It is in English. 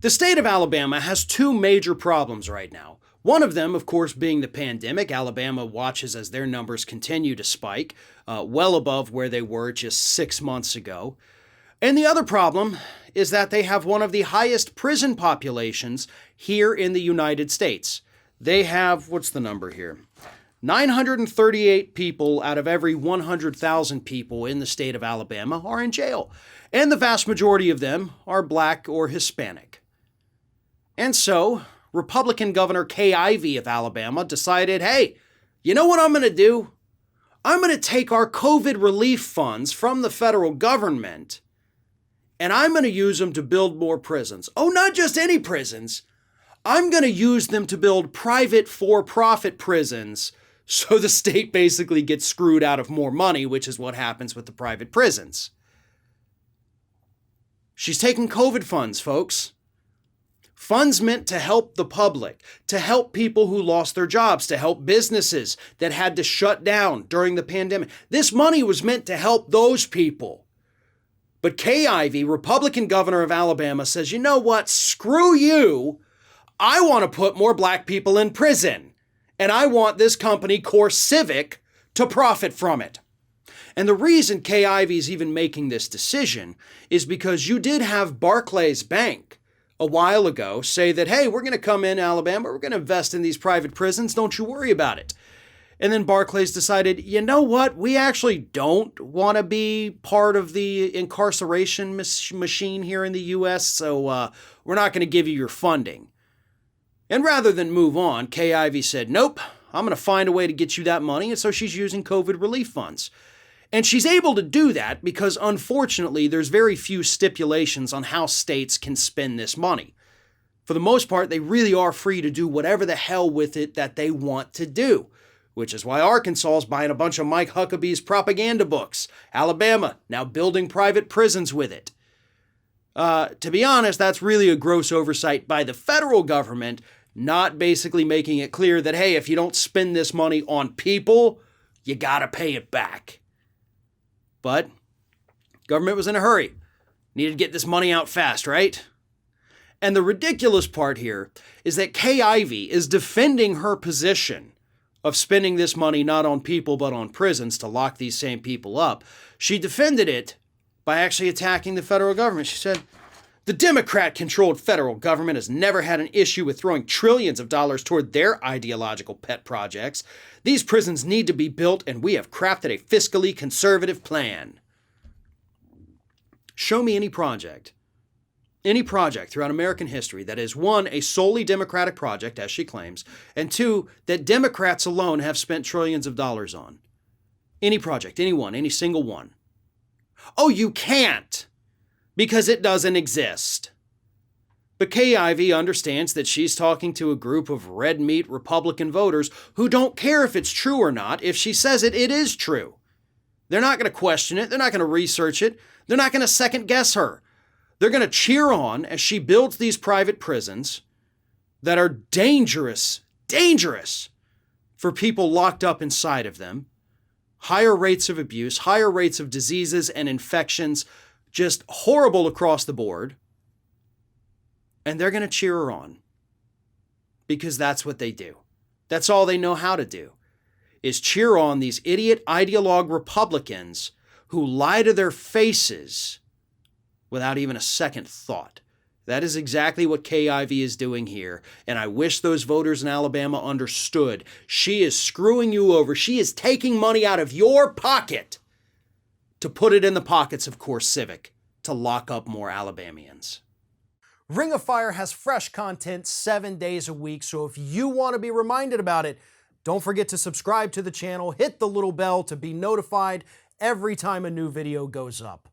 The state of Alabama has two major problems right now. One of them, of course, being the pandemic. Alabama watches as their numbers continue to spike, well above where they were just 6 months ago. And the other problem is that they have one of the highest prison populations here in the United States. They have, what's the number here? 938 people out of every 100,000 people in the state of Alabama are in jail. And the vast majority of them are black or Hispanic. And so, Republican Governor Kay Ivey of Alabama decided, hey, you know what I'm going to do? I'm going to take our COVID relief funds from the federal government and I'm going to use them to build more prisons. Oh, not just any prisons. I'm going to use them to build private for-profit prisons so the state basically gets screwed out of more money, which is what happens with the private prisons. She's taking COVID funds, folks. Funds meant to help the public, to help people who lost their jobs, to help businesses that had to shut down during the pandemic. This money was meant to help those people. But Kay Ivey, Republican governor of Alabama, says, you know what? Screw you. I want to put more black people in prison. And I want this company, CoreCivic, to profit from it. And the reason Kay Ivey's even making this decision is because you did have Barclays Bank a while ago say that, hey, we're going to come in Alabama, we're going to invest in these private prisons, don't you worry about it. And then Barclays decided, you know what, we actually don't want to be part of the incarceration machine here in the U.S., so we're not going to give you your funding. And rather than move on, Kay Ivey said, nope, I'm going to find a way to get you that money, and so she's using COVID relief funds. And she's able to do that because, unfortunately, there's very few stipulations on how states can spend this money. For the most part, they really are free to do whatever the hell with it that they want to do, which is why Arkansas is buying a bunch of Mike Huckabee's propaganda books. Alabama now building private prisons with it. To be honest, that's really a gross oversight by the federal government, not basically making it clear that, hey, if you don't spend this money on people, you gotta pay it back. But government was in a hurry. Needed to get this money out fast, right? And the ridiculous part here is that Kay Ivey is defending her position of spending this money not on people but on prisons to lock these same people up. She defended it by actually attacking the federal government. She said, the Democrat-controlled federal government has never had an issue with throwing trillions of dollars toward their ideological pet projects. These prisons need to be built, and we have crafted a fiscally conservative plan. Show me any project throughout American history that is, one, a solely Democratic project, as she claims, and two, that Democrats alone have spent trillions of dollars on. Any project, any one, any single one. Oh, you can't, because it doesn't exist. But Kay Ivey understands that she's talking to a group of red meat Republican voters who don't care if it's true or not. If she says it, it is true. They're not going to question it. They're not going to research it. They're not going to second guess her. They're going to cheer on as she builds these private prisons that are dangerous for people locked up inside of them. Higher rates of abuse, higher rates of diseases and infections, just horrible across the board. And they're going to cheer her on because that's what they do. That's all they know how to do, is cheer on these idiot ideologue Republicans who lie to their faces without even a second thought. That is exactly what Kay Ivey is doing here, and I wish those voters in Alabama understood. She is screwing you over. She is taking money out of your pocket to put it in the pockets of CoreCivic to lock up more Alabamians. Ring of Fire has fresh content 7 days a week, so if you want to be reminded about it, don't forget to subscribe to the channel, hit the little bell to be notified every time a new video goes up.